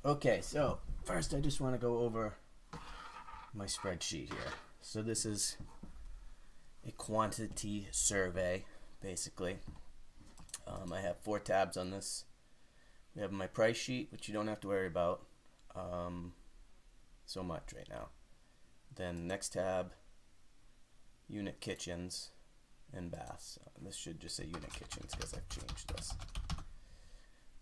Okay, so first I just want to go over my spreadsheet here. So this is a quantity survey, basically. I have 4 tabs on this. We have my price sheet, which you don't have to worry about so much right now. Then next tab, unit kitchens and baths. This should just say unit kitchens because I've changed this.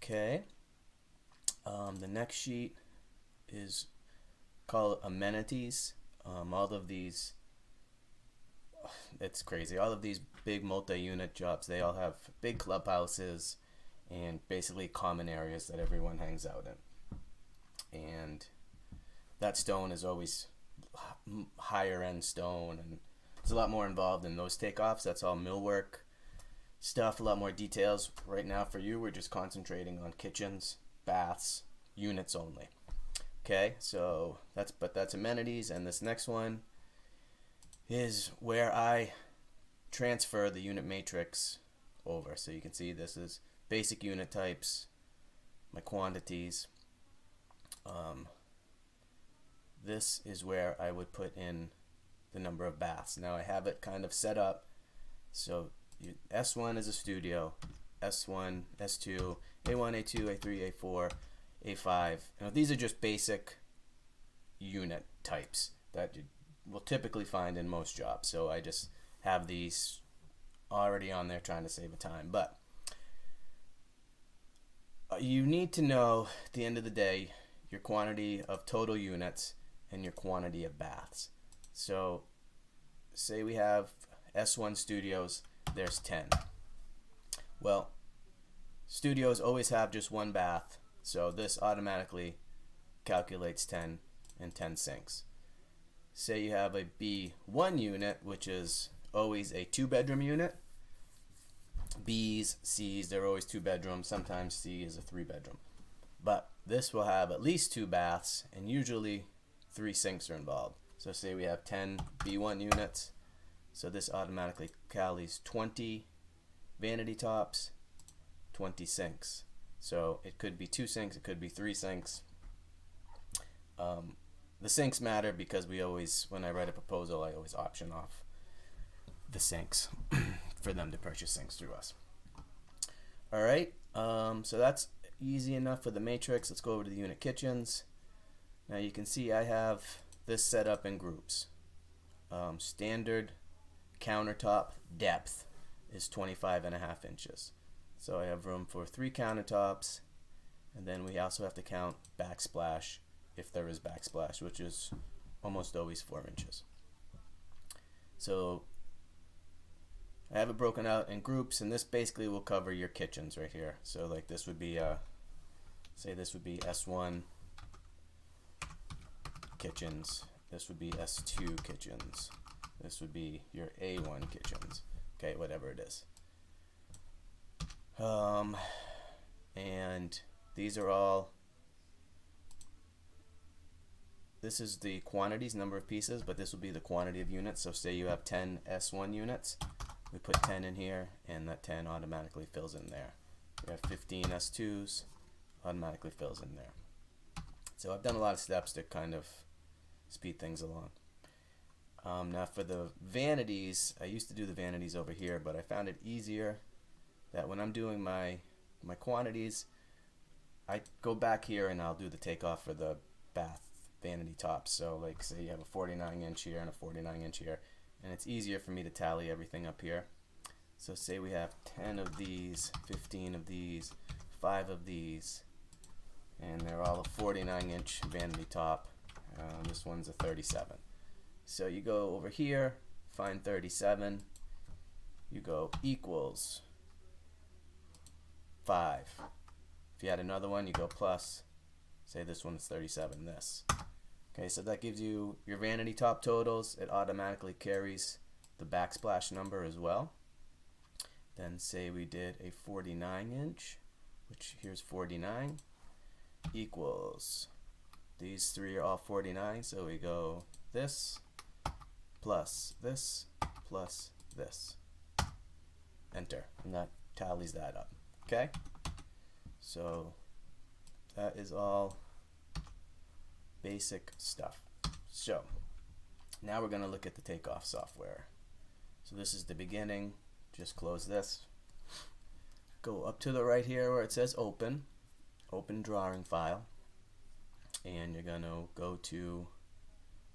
Okay. The next sheet is called amenities. All of these, it's crazy. All of these big multi-unit jobs, they all have big clubhouses and basically common areas that everyone hangs out in. And that stone is always higher end stone, and there's a lot more involved in those takeoffs. That's all millwork stuff, a lot more details. Right now for you, we're just concentrating on kitchens, baths, units only. Okay, so that's amenities, and this next one is where I transfer the unit matrix over. So you can see this is basic unit types, my quantities. This is where I would put in the number of baths. Now I have it kind of set up so S1 is a studio, S1, S2, A1, A2, A3, A4, A5. Now these are just basic unit types that you will typically find in most jobs. So I just have these already on there trying to save a time. But you need to know at the end of the day your quantity of total units and your quantity of baths. So say we have S1 studios, there's 10. Well, studios always have just one bath, so this automatically calculates 10 and 10 sinks. Say you have a B1 unit, which is always a 2-bedroom unit. B's, C's, they're always 2 bedrooms. Sometimes C is a 3-bedroom. But this will have at least 2 baths, and usually 3 sinks are involved. So say we have 10 B1 units. So this automatically tallies 20 vanity tops, 20 sinks. So it could be 2 sinks, it could be 3 sinks. The sinks matter because we always, when I write a proposal, I always option off the sinks for them to purchase sinks through us. All right, so that's easy enough for the matrix. Let's go over to the unit kitchens. Now you can see I have this set up in groups. Standard countertop depth is 25.5 inches. So I have room for 3 countertops, and then we also have to count backsplash if there is backsplash, which is almost always 4 inches. So I have it broken out in groups, and this basically will cover your kitchens right here. So like this would be, say this would be S1 kitchens, this would be S2 kitchens, this would be your A1 kitchens, okay, whatever it is. And these are all, this is the quantities, number of pieces, but this will be the quantity of units. So say you have 10 S1 units, we put 10 in here, and that 10 automatically fills in there. We have 15 S2s, automatically fills in there. So I've done a lot of steps to kind of speed things along. Now for the vanities, I used to do the vanities over here, but I found it easier that when I'm doing my quantities, I go back here and I'll do the takeoff for the bath vanity tops. So like say you have a 49 inch here and a 49 inch here, and it's easier for me to tally everything up here. So say we have 10 of these, 15 of these, 5 of these, and they're all a 49 inch vanity top. This one's a 37. So you go over here, find 37, you go equals 5. If you had another one, you go plus, say this one's 37, this. Okay, so that gives you your vanity top totals. It automatically carries the backsplash number as well. Then say we did a 49 inch, which here's 49, equals, these 3 are all 49, so we go this, plus this, plus this. Enter, and that tallies that up. Okay? So that is all basic stuff. So now we're going to look at the takeoff software. So this is the beginning. Just close this. Go up to the right here where it says open drawing file, and you're going to go to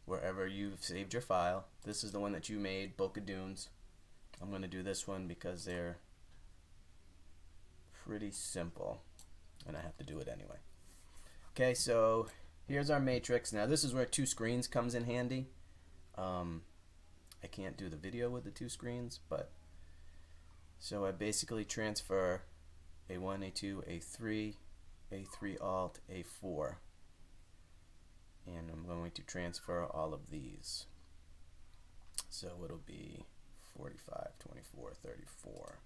wherever you've saved your file. This is the one that you made, Boca Dunes. I'm going to do this one because they're pretty simple and I have to do it anyway. Okay, so here's our matrix. Now this is where two screens comes in handy. I can't do the video with the two screens, but so I basically transfer A1, A2, A3, A3 alt, A4, and I'm going to transfer all of these. So it'll be 45, 24, 34.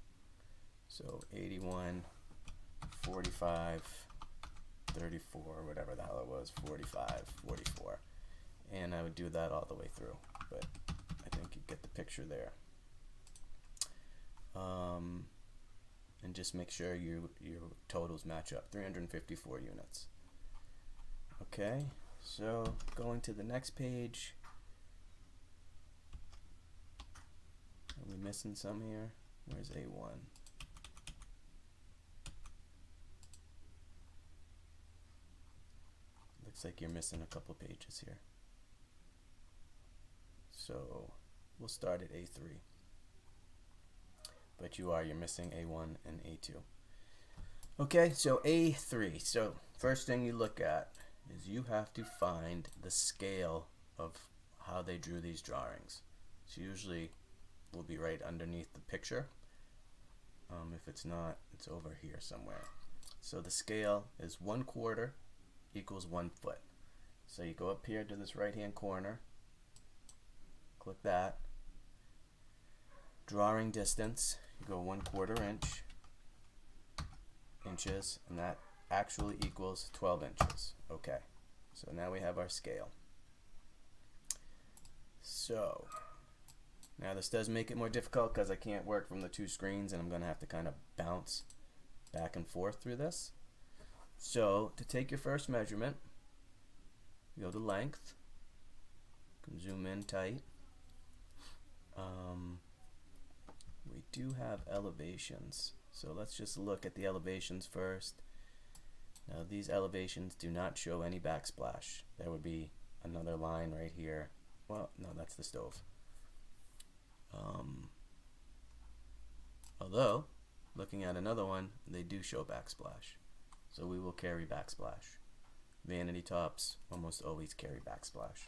So 81, 45, 34, whatever the hell it was, 45, 44. And I would do that all the way through, but I think you get the picture there. And just make sure your totals match up. 354 units. Okay, so going to the next page. Are we missing some here? Where's A1? Looks like you're missing a couple pages here. So we'll start at A3. But you're missing A1 and A2. Okay, so A3. So first thing you look at is you have to find the scale of how they drew these drawings. So usually will be right underneath the picture. If it's not, it's over here somewhere. So the scale is 1/4 equals 1 foot. So you go up here to this right hand corner, click that. Drawing distance, you go 1/4 inches, and that actually equals 12 inches. Okay, so now we have our scale. So now this does make it more difficult because I can't work from the two screens and I'm going to have to kind of bounce back and forth through this. So to take your first measurement, you go to length, you can zoom in tight. We do have elevations, so let's just look at the elevations first. Now these elevations do not show any backsplash. There would be another line right here. Well, no, that's the stove. Although, looking at another one, they do show backsplash. So we will carry backsplash. Vanity tops almost always carry backsplash.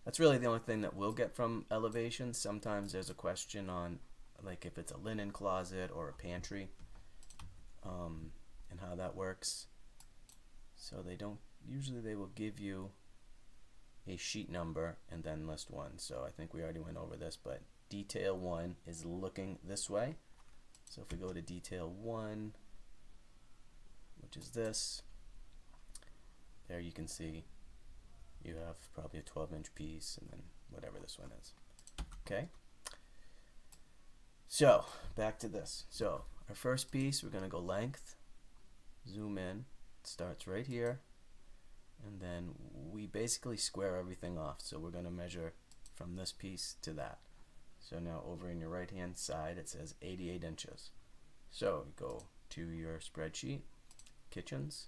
That's really the only thing that we'll get from elevations. Sometimes there's a question on, like, if it's a linen closet or a pantry, and how that works. So they don't, usually they will give you a sheet number and then list one. So I think we already went over this, but detail 1 is looking this way. So if we go to detail 1, which is this, there you can see you have probably a 12-inch piece and then whatever this one is. Okay, so back to this. So our first piece, we're going to go length, zoom in, it starts right here, and then we basically square everything off. So we're going to measure from this piece to that. So now over in your right hand side it says 88 inches. So you go to your spreadsheet, kitchens,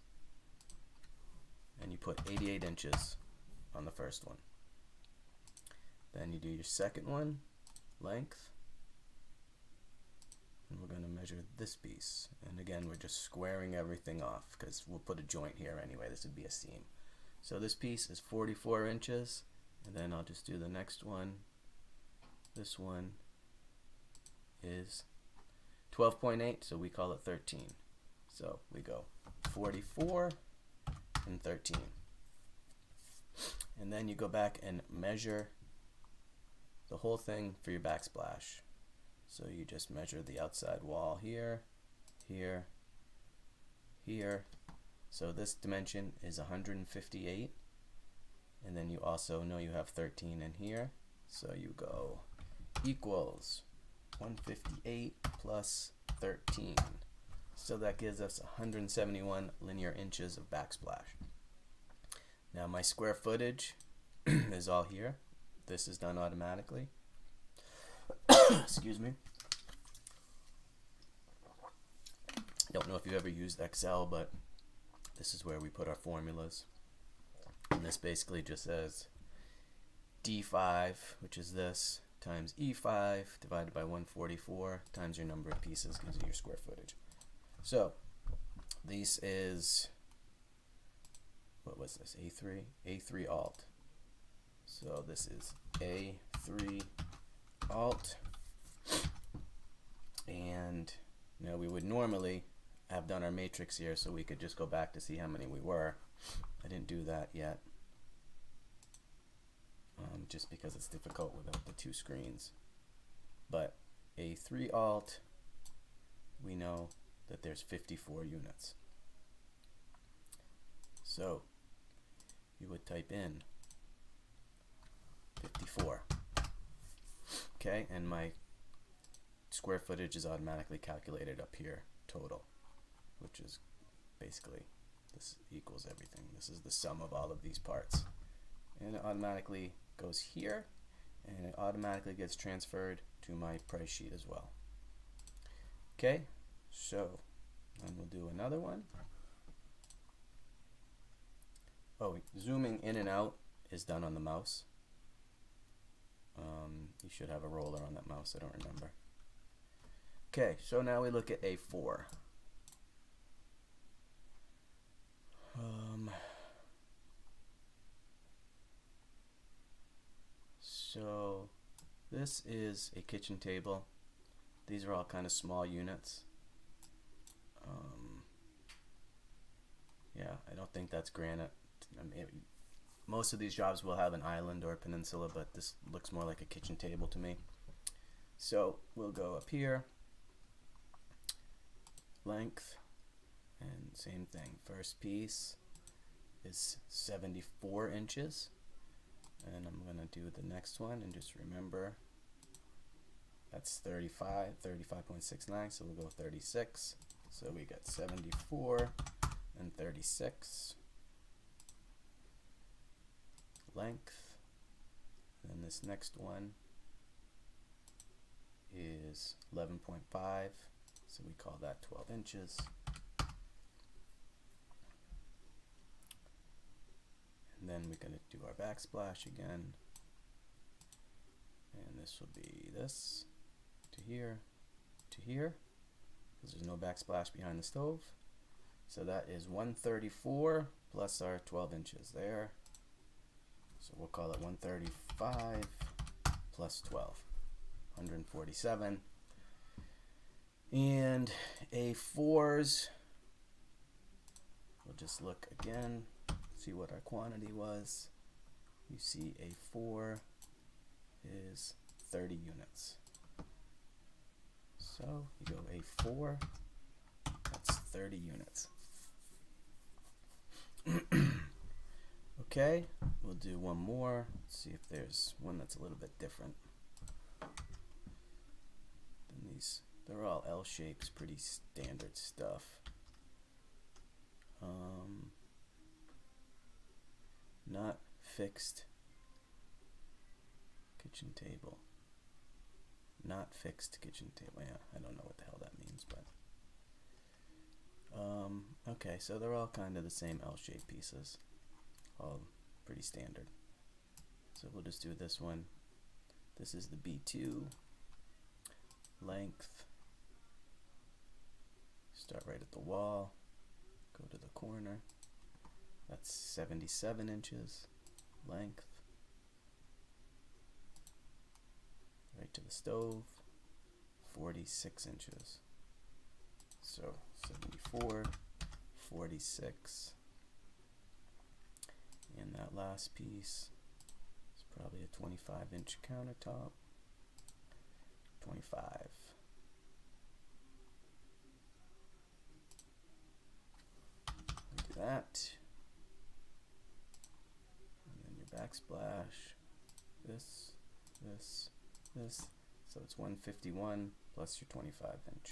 and you put 88 inches on the first one. Then you do your second one, length, and we're going to measure this piece. And again, we're just squaring everything off because we'll put a joint here anyway. This would be a seam. So this piece is 44 inches, and then I'll just do the next one. This one is 12.8, so we call it 13. So we go 44 and 13. And then you go back and measure the whole thing for your backsplash. So you just measure the outside wall here, here, here. So this dimension is 158. And then you also know you have 13 in here. So you go equals 158 plus 13. So that gives us 171 linear inches of backsplash. Now my square footage is all here. This is done automatically. Excuse me. Don't know if you've ever used Excel, but this is where we put our formulas. And this basically just says D5, which is this, times E5 divided by 144 times your number of pieces gives you your square footage. So this is, what was this, A3? A3 alt. So this is A3 alt. And now we would normally have done our matrix here so we could just go back to see how many we were. I didn't do that yet, just because it's difficult without the two screens. But A3 alt, we know that there's 54 units. So you would type in 54. Okay, and my square footage is automatically calculated up here, total, which is basically, this equals everything. This is the sum of all of these parts. And it automatically goes here, and it automatically gets transferred to my price sheet as well. Okay, so then we'll do another one. Oh, zooming in and out is done on the mouse. You should have a roller on that mouse, I don't remember. Okay, so now we look at A4. So this is a kitchen table. These are all kind of small units. Yeah, I don't think that's granite. I mean, most of these jobs will have an island or a peninsula, but this looks more like a kitchen table to me. So we'll go up here, length, and same thing. First piece is 74 inches, and I'm gonna do the next one, and just remember that's 35.69, so we'll go 36. So we got 74 and 36 length. And this next one is 11.5, so we call that 12 inches. And then we're going to do our backsplash again, and this will be this to here to here, because there's no backsplash behind the stove. So that is 134 plus our 12 inches there. So we'll call it 135 plus 12, 147. And A4s, we'll just look again, see what our quantity was. You see A4 is 30 units. So you go A4, that's 30 units. Okay, we'll do one more. Let's see if there's one that's a little bit different than these. They're all L shapes, pretty standard stuff. Not fixed kitchen table. Not fixed kitchen table. Yeah, I don't know what the hell that means, but okay, so they're all kind of the same L-shaped pieces, all pretty standard. So we'll just do this one. This is the B2 length. Start right at the wall, go to the corner. That's 77 inches length. Right to the stove, 46 inches. So 74, 46. And that last piece is probably a 25-inch countertop. 25. Do that. And then your backsplash. This. So it's 151 plus your 25-inch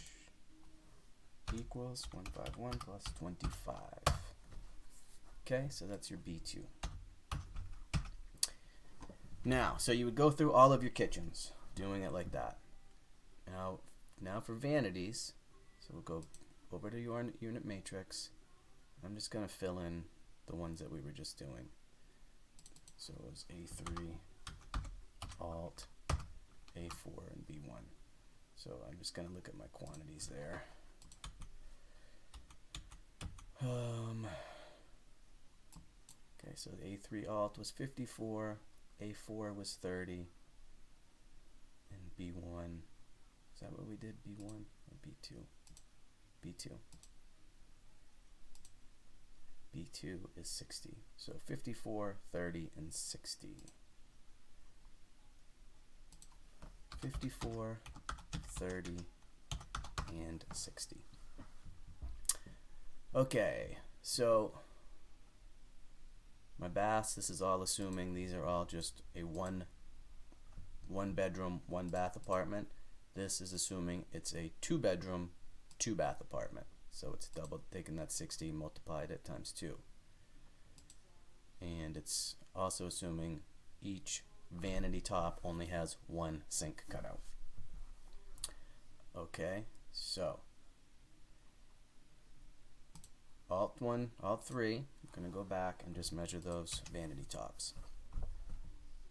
equals 151 plus 25. Okay, so that's your B2. Now, so you would go through all of your kitchens, doing it like that. Now for vanities, so we'll go over to your unit matrix. I'm just going to fill in the ones that we were just doing. So it was A3, Alt, A4, and B1. So I'm just going to look at my quantities there. Okay, so the A3 Alt was 54, A4 was 30, and B1, is that what we did, B1 or B2? B2. B2 is 60. So 54, 30, and 60. 54, 30, and 60. Okay, so my baths, this is all assuming these are all just a one bedroom, one bath apartment. This is assuming it's a 2-bedroom, 2-bath apartment. So it's double, taking that 60, multiplied it times 2. And it's also assuming each vanity top only has one sink cutout. Okay, so Alt 1, Alt 3, I'm going to go back and just measure those vanity tops.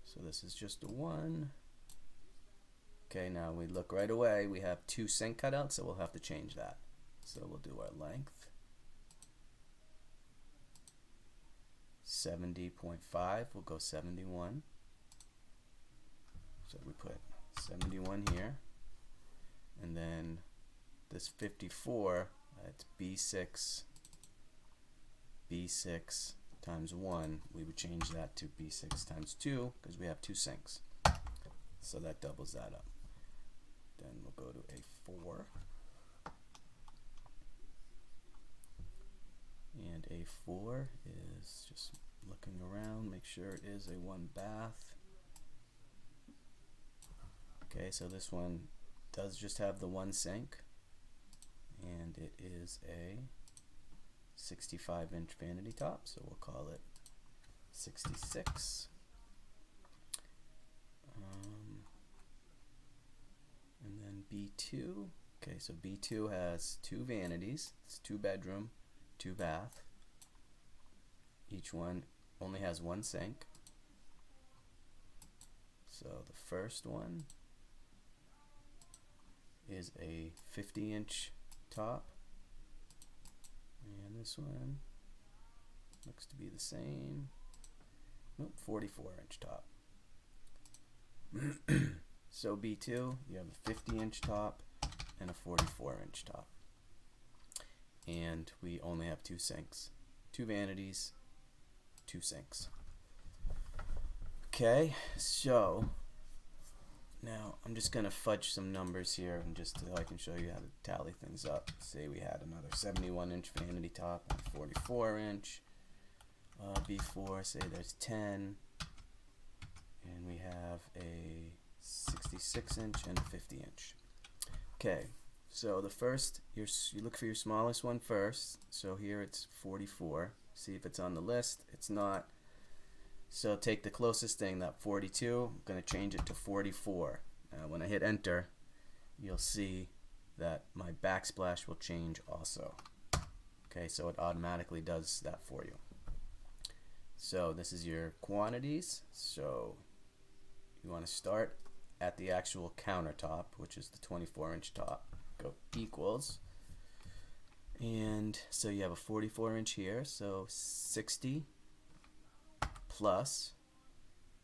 So this is just a 1. Okay, now we look right away, we have 2 sink cutouts, so we'll have to change that. So we'll do our length, 70.5, we'll go 71. So we put 71 here, and then this 54, it's B6 times 1, we would change that to B6 times 2 because we have 2 sinks. So that doubles that up. Then we'll go to A4. And A4 is just looking around, make sure it is a 1 bath. Okay, so this one does just have the 1 sink, and it is a 65-inch vanity top, so we'll call it 66. And then B2, okay, so B2 has 2 vanities, it's 2-bedroom, 2-bath. Each one only has 1 sink. So the first one is a 50-inch top, and this one looks to be the same. Nope, 44-inch top. So B2, you have a 50-inch top and a 44-inch top. And we only have 2 sinks. 2 vanities, 2 sinks. Okay, so now I'm just going to fudge some numbers here and just so I can show you how to tally things up. Say we had another 71-inch vanity top and a 44-inch. B4, say there's 10. And we have a 66-inch and a 50-inch. Okay, so the first, you look for your smallest one first. So here it's 44. See if it's on the list. It's not. So take the closest thing, that 42. I'm going to change it to 44. Now when I hit enter, you'll see that my backsplash will change also. Okay, so it automatically does that for you. So this is your quantities. So you want to start at the actual countertop, which is the 24-inch top. Go equals. And so you have a 44-inch here, so 60 plus,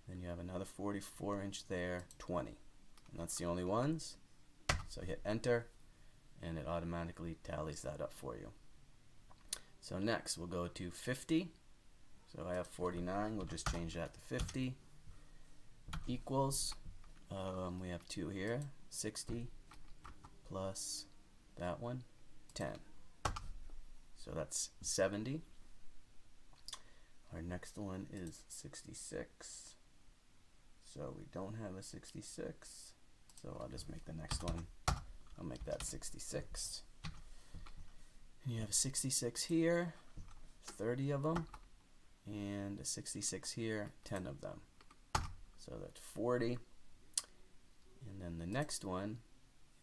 then you have another 44-inch there, 20. And that's the only ones. So hit enter, and it automatically tallies that up for you. So next we'll go to 50. So I have 49, we'll just change that to 50. Equals, we have 2 here, 60 plus that one, 10. So that's 70. Our next one is 66. So we don't have a 66. So I'll just make the next one, I'll make that 66. And you have a 66 here, 30 of them, and a 66 here, 10 of them. So that's 40. And then the next one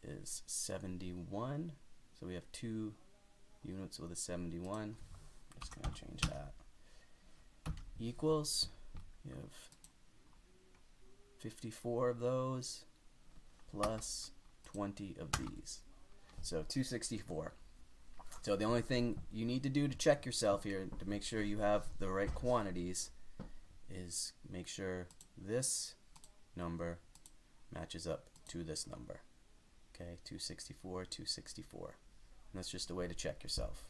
is 71. So we have 2 units with a 71. I'm just going to change that. Equals, you have 54 of those plus 20 of these. So 264. So the only thing you need to do to check yourself here to make sure you have the right quantities is make sure this number matches up to this number. Okay, 264, 264. And that's just a way to check yourself.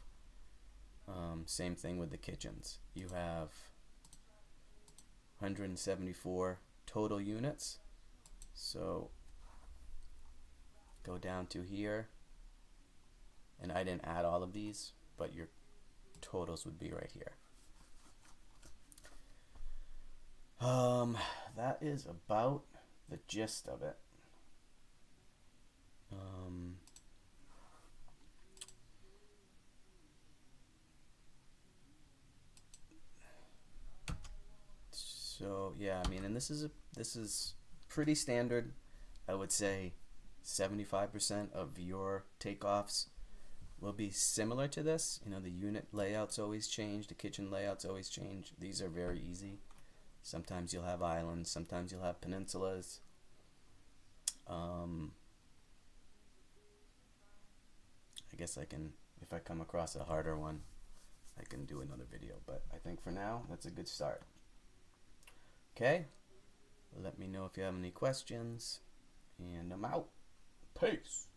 Same thing with the kitchens. You have 174 total units. So go down to here, and I didn't add all of these, but your totals would be right here. That is about the gist of it. So yeah, I mean, and this is pretty standard. I would say 75% of your takeoffs will be similar to this. You know, the unit layouts always change, the kitchen layouts always change. These are very easy. Sometimes you'll have islands, sometimes you'll have peninsulas. I guess I can, if I come across a harder one, I can do another video, but I think for now that's a good start. Okay, let me know if you have any questions, and I'm out. Peace.